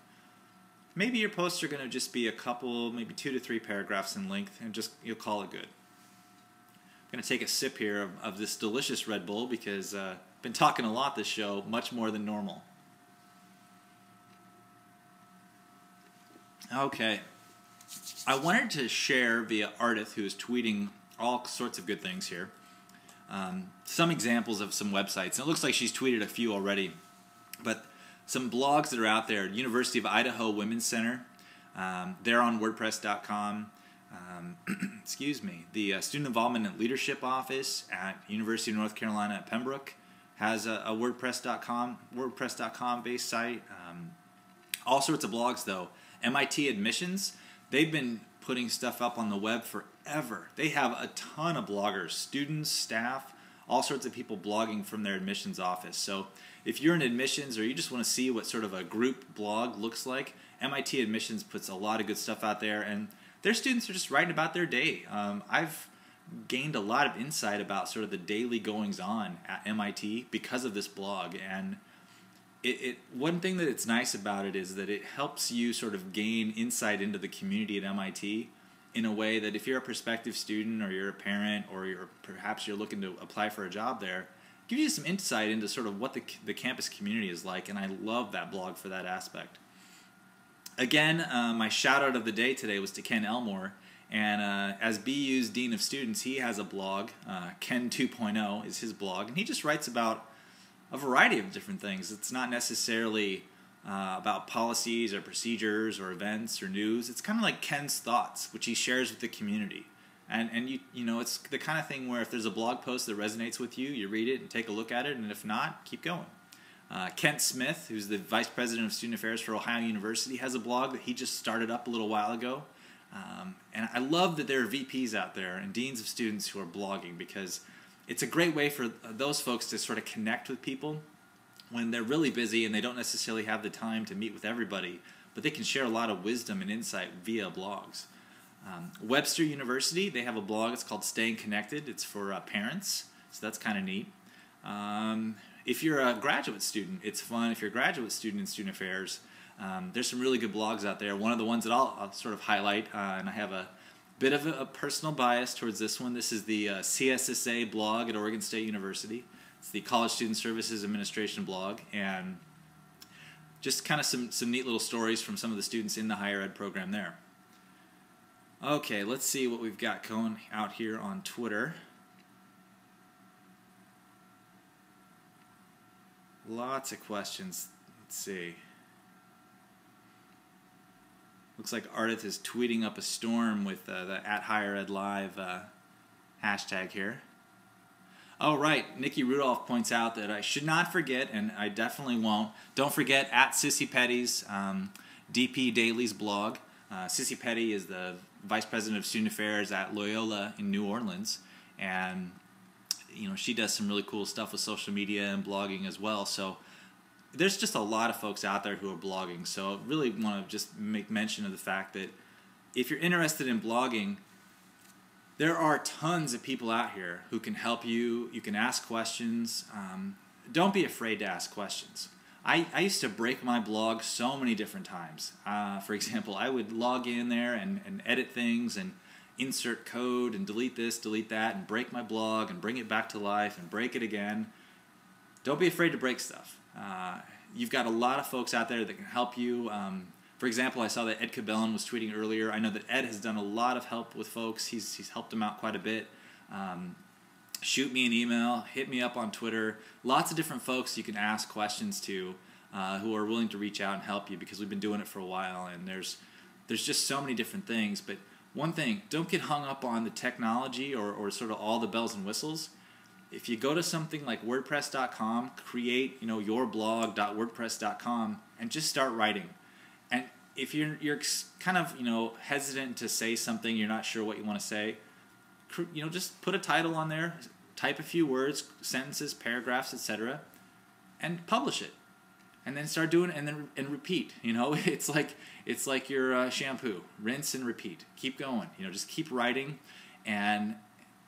maybe your posts are going to just be a couple, maybe 2 to 3 paragraphs in length, and you'll call it good. I'm going to take a sip here of this delicious Red Bull because I've been talking a lot this show, much more than normal. Okay. I wanted to share via Ardith, who is tweeting all sorts of good things here, some examples of some websites. And it looks like she's tweeted a few already, but some blogs that are out there. University of Idaho Women's Center, they're on WordPress.com. Excuse me. The Student Involvement and Leadership Office at University of North Carolina at Pembroke has a WordPress.com based site. All sorts of blogs though. MIT Admissions, they've been putting stuff up on the web forever. They have a ton of bloggers, students, staff, all sorts of people blogging from their admissions office. So if you're in admissions or you just want to see what sort of a group blog looks like, MIT Admissions puts a lot of good stuff out there, and their students are just writing about their day. I've gained a lot of insight about sort of the daily goings-on at MIT because of this blog, and one thing that it's nice about it is that it helps you sort of gain insight into the community at MIT in a way that if you're a prospective student or you're a parent or perhaps you're looking to apply for a job there, gives you some insight into sort of what the campus community is like, and I love that blog for that aspect. Again, my shout out of the day today was to Ken Elmore, and as BU's Dean of Students, he has a blog. Ken 2.0 is his blog, and he just writes about a variety of different things. It's not necessarily about policies or procedures or events or news. It's kind of like Ken's thoughts, which he shares with the community. And you know, it's the kind of thing where if there's a blog post that resonates with you, you read it and take a look at it, and if not, keep going. Kent Smith, who's the Vice President of Student Affairs for Ohio University, has a blog that he just started up a little while ago. And I love that there are VPs out there and deans of students who are blogging, because it's a great way for those folks to sort of connect with people when they're really busy and they don't necessarily have the time to meet with everybody, but they can share a lot of wisdom and insight via blogs. Webster University, they have a blog. It's called Staying Connected. It's for parents, so that's kind of neat. If you're a graduate student, it's fun. If you're a graduate student in student affairs, there's some really good blogs out there. One of the ones that I'll sort of highlight, and I have a bit of a personal bias towards this one. This is the CSSA blog at Oregon State University. It's the College Student Services Administration blog, and just kind of some neat little stories from some of the students in the higher ed program there. Okay, let's see what we've got going out here on Twitter. Lots of questions. Let's see. Looks like Ardith is tweeting up a storm with the @HigherEdLive hashtag here. Oh, right. Nikki Rudolph points out that I should not forget, and I definitely won't. Don't forget @Sissy Petty's DP Daily's blog. Sissy Petty is the Vice President of Student Affairs at Loyola in New Orleans, and she does some really cool stuff with social media and blogging as well. So there's just a lot of folks out there who are blogging. So I really want to just make mention of the fact that if you're interested in blogging, there are tons of people out here who can help you. You can ask questions. Don't be afraid to ask questions. I used to break my blog so many different times. For example, I would log in there and edit things and insert code and delete this, delete that, and break my blog and bring it back to life and break it again. Don't be afraid to break stuff. You've got a lot of folks out there that can help you. For example, I saw that Ed Cabellon was tweeting earlier. I know that Ed has done a lot of help with folks. He's helped them out quite a bit. Shoot me an email, hit me up on Twitter. Lots of different folks you can ask questions to who are willing to reach out and help you, because we've been doing it for a while, and there's just so many different things. But one thing, don't get hung up on the technology or sort of all the bells and whistles. If you go to something like WordPress.com, create yourblog.wordpress.com and just start writing. And if you're kind of hesitant to say something, you're not sure what you want to say, just put a title on there, type a few words, sentences, paragraphs, etc., and publish it. And then start doing it, and repeat. It's like your shampoo, rinse and repeat. Keep going. Just keep writing. And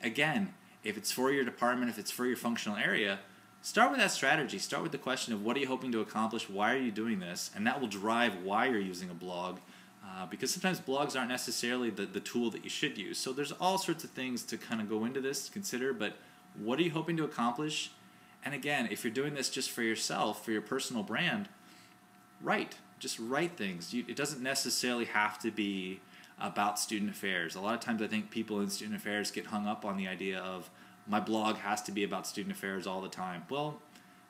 again, if it's for your department, if it's for your functional area, start with that strategy. Start with the question of what are you hoping to accomplish? Why are you doing this? And that will drive why you're using a blog. Because sometimes blogs aren't necessarily the tool that you should use. So there's all sorts of things to kind of go into this, consider, but what are you hoping to accomplish? And again, if you're doing this just for yourself, for your personal brand, just write things. It doesn't necessarily have to be about student affairs. A lot of times I think people in student affairs get hung up on the idea of my blog has to be about student affairs all the time. Well,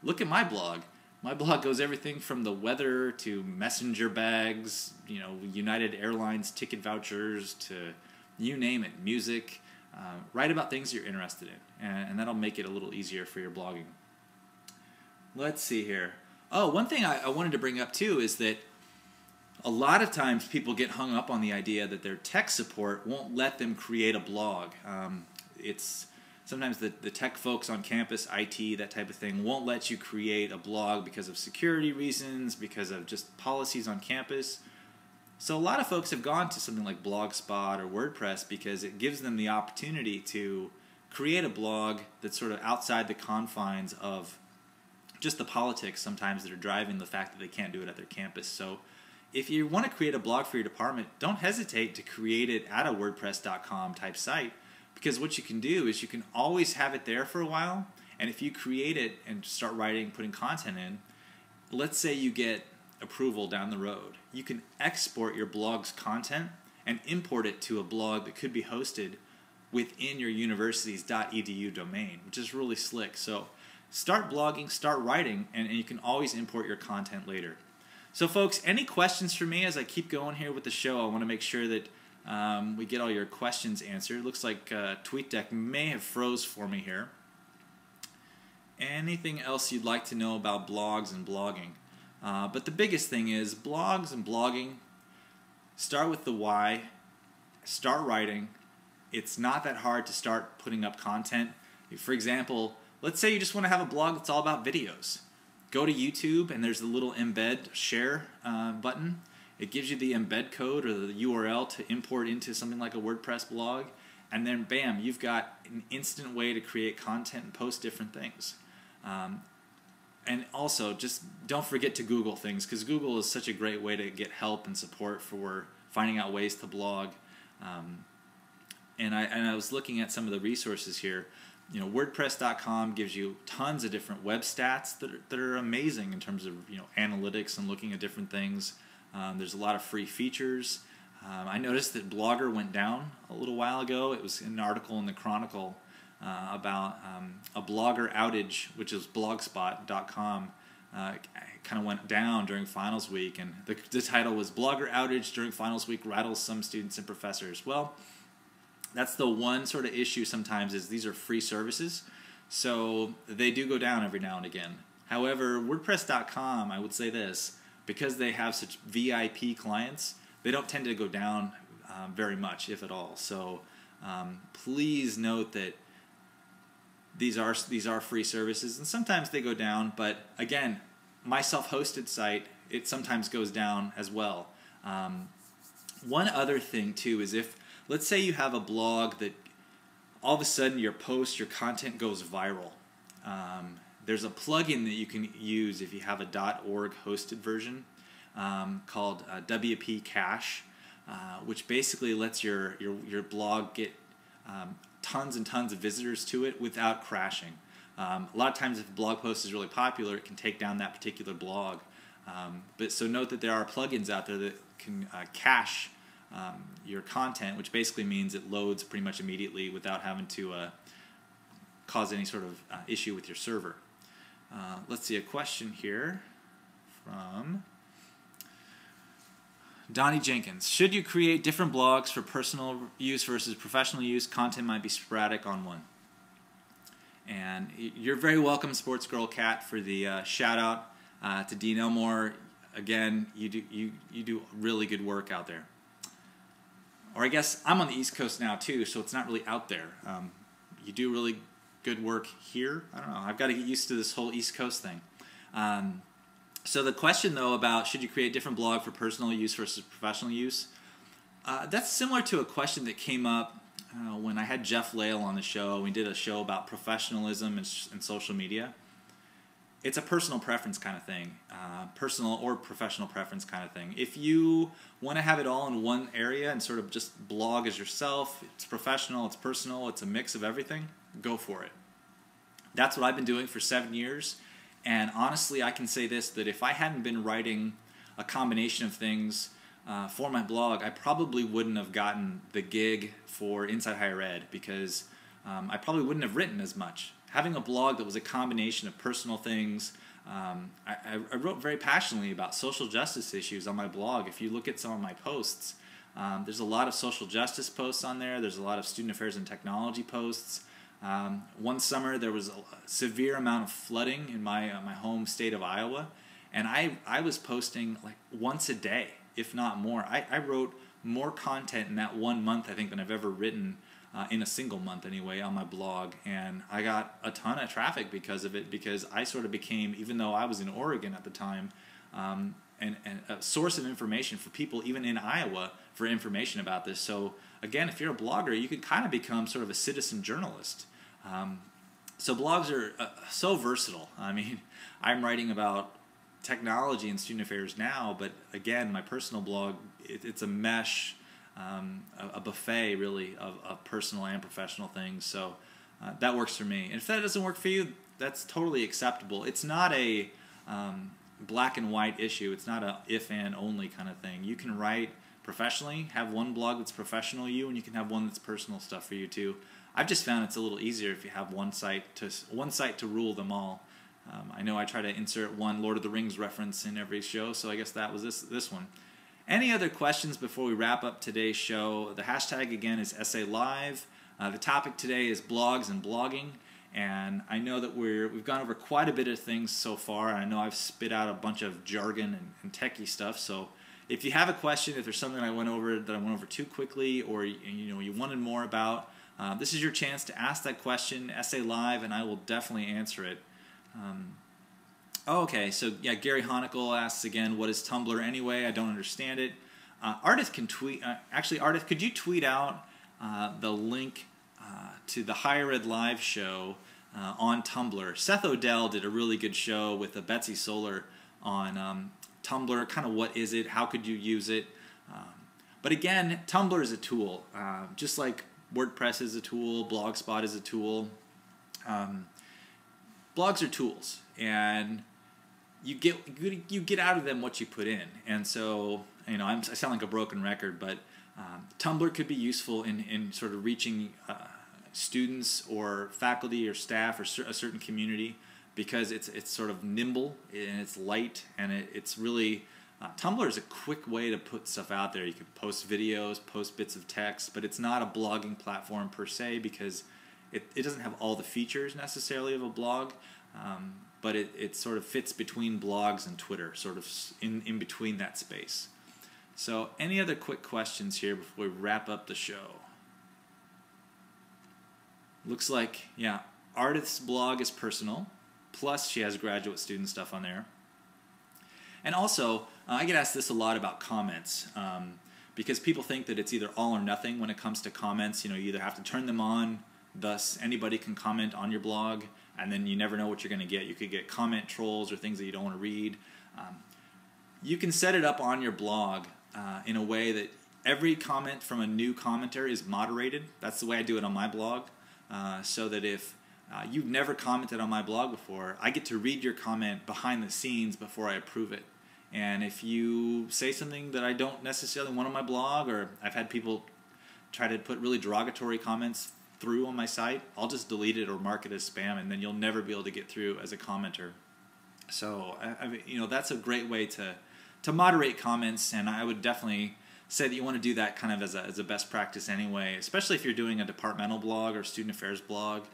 look at my blog. My blog goes everything from the weather to messenger bags, United Airlines ticket vouchers, to you name it, music. Write about things you're interested in, and that'll make it a little easier for your blogging. Let's see here. Oh, one thing I wanted to bring up too is that a lot of times people get hung up on the idea that their tech support won't let them create a blog. It's sometimes the tech folks on campus, IT, that type of thing, won't let you create a blog because of security reasons, because of just policies on campus. So a lot of folks have gone to something like Blogspot or WordPress because it gives them the opportunity to create a blog that's sort of outside the confines of just the politics sometimes that are driving the fact that they can't do it at their campus. So if you want to create a blog for your department, don't hesitate to create it at a WordPress.com type site, because what you can do is you can always have it there for a while, and if you create it and start writing, putting content in, let's say you get approval down the road, you can export your blog's content and import it to a blog that could be hosted within your university's .edu domain, which is really slick. So start blogging, start writing, and you can always import your content later. So folks, any questions for me as I keep going here with the show? I want to make sure that we get all your questions answered. Looks like TweetDeck may have froze for me here. Anything else you'd like to know about blogs and blogging? But the biggest thing is blogs and blogging, start with the why, start writing. It's not that hard to start putting up content. For example, let's say you just want to have a blog that's all about videos. Go to YouTube and there's the little embed share button. It gives you the embed code or the URL to import into something like a WordPress blog, and then bam, you've got an instant way to create content and post different things. And also, just don't forget to Google things, because Google is such a great way to get help and support for finding out ways to blog. And I was looking at some of the resources here. WordPress.com gives you tons of different web stats that are amazing in terms of analytics and looking at different things. There's a lot of free features. I noticed that Blogger went down a little while ago. It was an article in the Chronicle about a Blogger outage, which is blogspot.com. Kind of went down during finals week, and the title was Blogger outage during finals week rattles some students and professors. Well, that's the one sort of issue sometimes, is these are free services, so they do go down every now and again. However, WordPress.com, I would say this, because they have such VIP clients, they don't tend to go down very much, if at all. So please note that these are free services, and sometimes they go down. But again, my self-hosted site, it sometimes goes down as well. One other thing too is, if let's say you have a blog that all of a sudden your post, your content goes viral. There's a plugin that you can use if you have a .org hosted version called WP Cache, which basically lets your blog get tons and tons of visitors to it without crashing. A lot of times, if a blog post is really popular, it can take down that particular blog. But so note that there are plugins out there that can cache your content, which basically means it loads pretty much immediately without having to cause any sort of issue with your server. Let's see a question here from Donnie Jenkins. Should you create different blogs for personal use versus professional use? Content might be sporadic on one. And you're very welcome, Sports Girl Cat, for the shout out to Dean Elmore. Again, you do really good work out there. Or I guess I'm on the East Coast now too, so it's not really out there. You do really good work here. I don't know. I've got to get used to this whole East Coast thing. So the question though about should you create different blog for personal use versus professional use, that's similar to a question that came up when I had Jeff Lale on the show. We did a show about professionalism and social media. It's a personal preference kind of thing, personal or professional preference kind of thing. If you want to have it all in one area and sort of just blog as yourself, it's professional, it's personal, it's a mix of everything, go for it. That's what I've been doing for 7 years. And honestly, I can say this, that if I hadn't been writing a combination of things for my blog, I probably wouldn't have gotten the gig for Inside Higher Ed, because I probably wouldn't have written as much. Having a blog that was a combination of personal things, I wrote very passionately about social justice issues on my blog. If you look at some of my posts, there's a lot of social justice posts on there. There's a lot of student affairs and technology posts. One summer there was a severe amount of flooding in my home state of Iowa, and I was posting like once a day, if not more. I wrote more content in that 1 month, I think, than I've ever written in a single month anyway on my blog, and I got a ton of traffic because of it, because I sort of became, even though I was in Oregon at the time, and a source of information for people even in Iowa for information about this. So again, if you're a blogger, you can kind of become sort of a citizen journalist. So blogs are so versatile. I mean, I'm writing about technology and student affairs now, but again, my personal blog, it's a mesh, a buffet really of personal and professional things. So that works for me. And if that doesn't work for you, that's totally acceptable. It's not a black and white issue. It's not a if and only kind of thing. You can write professionally, have one blog that's professional you, and you can have one that's personal stuff for you too. I've just found it's a little easier if you have one site to rule them all. I know I try to insert one Lord of the Rings reference in every show, so I guess that was this one. Any other questions before we wrap up today's show? The hashtag again is SALive. The topic today is blogs and blogging, and I know that we've gone over quite a bit of things so far. I know I've spit out a bunch of jargon and techie stuff, so if you have a question, if there's something I went over too quickly, or you wanted more about, this is your chance to ask that question, SALive, and I will definitely answer it. Okay, so yeah, Gary Honickel asks again, what is Tumblr anyway? I don't understand it. Ardith can tweet. Actually, Ardith, could you tweet out the link to the Higher Ed Live show on Tumblr? Seth Odell did a really good show with Betsy Solar on Tumblr, kind of what is it, how could you use it. But again, Tumblr is a tool, just like WordPress is a tool, Blogspot is a tool. Blogs are tools, and you get out of them what you put in. And so I sound like a broken record, but Tumblr could be useful in sort of reaching students or faculty or staff or a certain community, because it's sort of nimble and it's light, and it's really Tumblr is a quick way to put stuff out there. You can post videos, post bits of text, but it's not a blogging platform per se, because it doesn't have all the features necessarily of a blog, but it sort of fits between blogs and Twitter, sort of in between that space. So any other quick questions here before we wrap up the show? Looks like, yeah, Ardith's blog is personal, plus she has graduate student stuff on there. And also, I get asked this a lot about comments, because people think that it's either all or nothing when it comes to comments. You either have to turn them on, thus anybody can comment on your blog, and then you never know what you're going to get. You could get comment trolls or things that you don't want to read. You can set it up on your blog in a way that every comment from a new commenter is moderated. That's the way I do it on my blog, so that if you've never commented on my blog before, I get to read your comment behind the scenes before I approve it. And if you say something that I don't necessarily want on my blog, or I've had people try to put really derogatory comments through on my site, I'll just delete it or mark it as spam, and then you'll never be able to get through as a commenter. So that's a great way to moderate comments, and I would definitely say that you want to do that kind of as a best practice anyway, especially if you're doing a departmental blog or student affairs blog.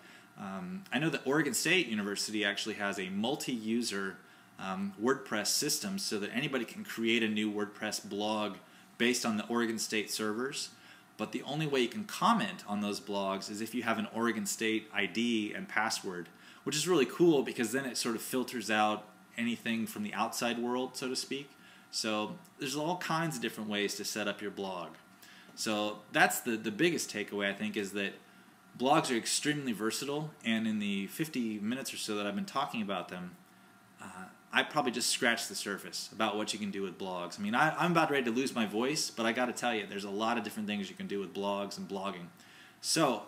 I know that Oregon State University actually has a multi-user WordPress system, so that anybody can create a new WordPress blog based on the Oregon State servers. But the only way you can comment on those blogs is if you have an Oregon State ID and password, which is really cool, because then it sort of filters out anything from the outside world, so to speak. So there's all kinds of different ways to set up your blog. So that's the biggest takeaway, I think, is that blogs are extremely versatile, and in the 50 minutes or so that I've been talking about them, I probably just scratched the surface about what you can do with blogs. I mean, I'm about ready to lose my voice, but I got to tell you, there's a lot of different things you can do with blogs and blogging. So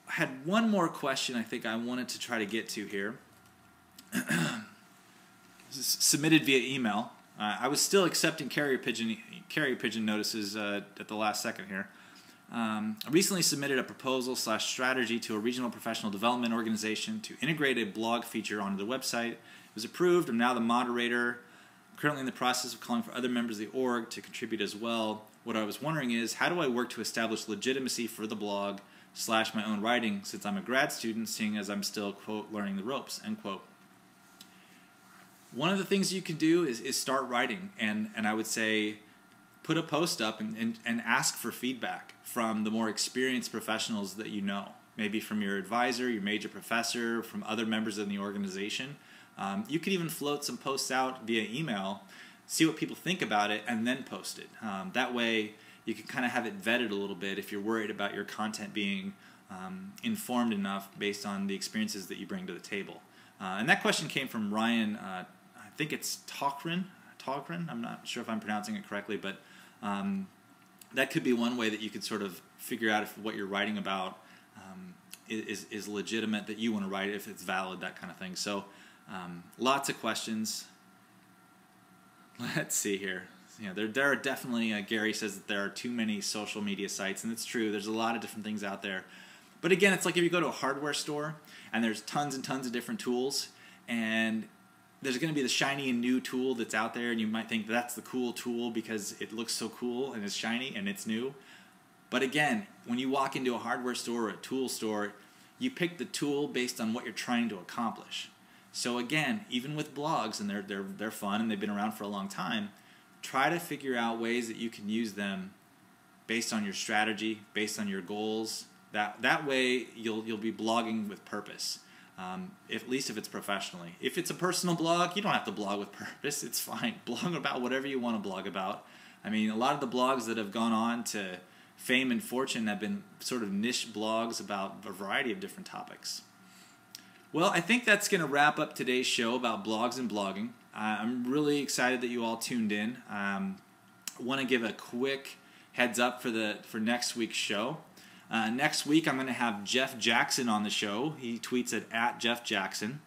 I had one more question I think I wanted to try to get to here. This is submitted via email. I was still accepting carrier pigeon notices at the last second here. I recently submitted a proposal/strategy to a regional professional development organization to integrate a blog feature onto the website. It was approved. I'm now the moderator. I'm currently in the process of calling for other members of the org to contribute as well. What I was wondering is, how do I work to establish legitimacy for the blog / my own writing, since I'm a grad student, seeing as I'm still, quote, learning the ropes, end quote. One of the things you can do is start writing, and I would say put a post up and ask for feedback from the more experienced professionals that you know, maybe from your advisor, your major professor, from other members of the organization. You could even float some posts out via email, see what people think about it, and then post it. That way you can kind of have it vetted a little bit if you're worried about your content being informed enough based on the experiences that you bring to the table. And that question came from Ryan, I think it's Togren. I'm not sure if I'm pronouncing it correctly, but that could be one way that you could sort of figure out if what you're writing about is legitimate, that you want to write, if it's valid, that kind of thing. So lots of questions. Let's see here. There are definitely, Gary says that there are too many social media sites, and it's true. There's a lot of different things out there. But again, it's like if you go to a hardware store and there's tons and tons of different tools, and there's going to be the shiny and new tool that's out there, and you might think that's the cool tool because it looks so cool and it's shiny and it's new. But again, when you walk into a hardware store or a tool store, you pick the tool based on what you're trying to accomplish. So again, even with blogs, and they're fun and they've been around for a long time, try to figure out ways that you can use them based on your strategy, based on your goals. That way you'll be blogging with purpose. At least if it's professionally. If it's a personal blog, you don't have to blog with purpose. It's fine. Blog about whatever you want to blog about. I mean, a lot of the blogs that have gone on to fame and fortune have been sort of niche blogs about a variety of different topics. Well, I think that's going to wrap up today's show about blogs and blogging. I'm really excited that you all tuned in. I want to give a quick heads up for next week's show. Next week, I'm going to have Jeff Jackson on the show. He tweets at Jeff Jackson,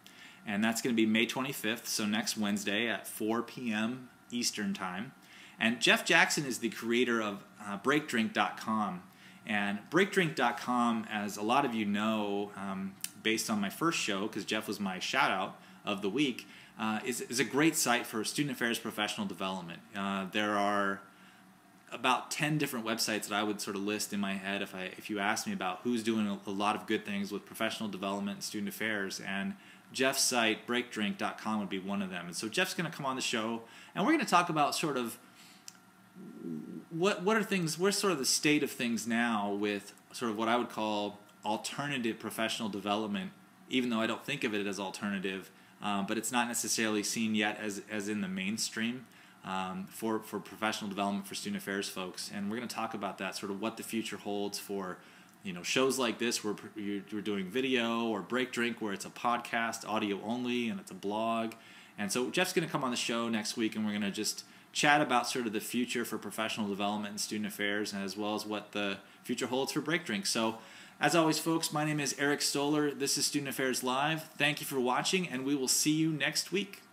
and that's going to be May 25th, so next Wednesday at 4 p.m. Eastern Time. And Jeff Jackson is the creator of BreakDrink.com. And BreakDrink.com, as a lot of you know, based on my first show, because Jeff was my shout-out of the week, is a great site for student affairs professional development. There are about 10 different websites that I would sort of list in my head if you asked me about who's doing a lot of good things with professional development and student affairs, and Jeff's site, BreakDrink.com, would be one of them. And so Jeff's going to come on the show, and we're going to talk about sort of what are things, where's sort of the state of things now with sort of what I would call alternative professional development, even though I don't think of it as alternative, but it's not necessarily seen yet as in the mainstream for professional development for student affairs folks. And we're going to talk about that, sort of what the future holds for shows like this where we're doing video, or Break Drink where it's a podcast, audio only, and it's a blog. And so Jeff's going to come on the show next week, and we're going to just chat about sort of the future for professional development and student affairs, as well as what the future holds for Break Drink. So as always, folks, my name is Eric Stoller. This is Student Affairs Live. Thank you for watching, and we will see you next week.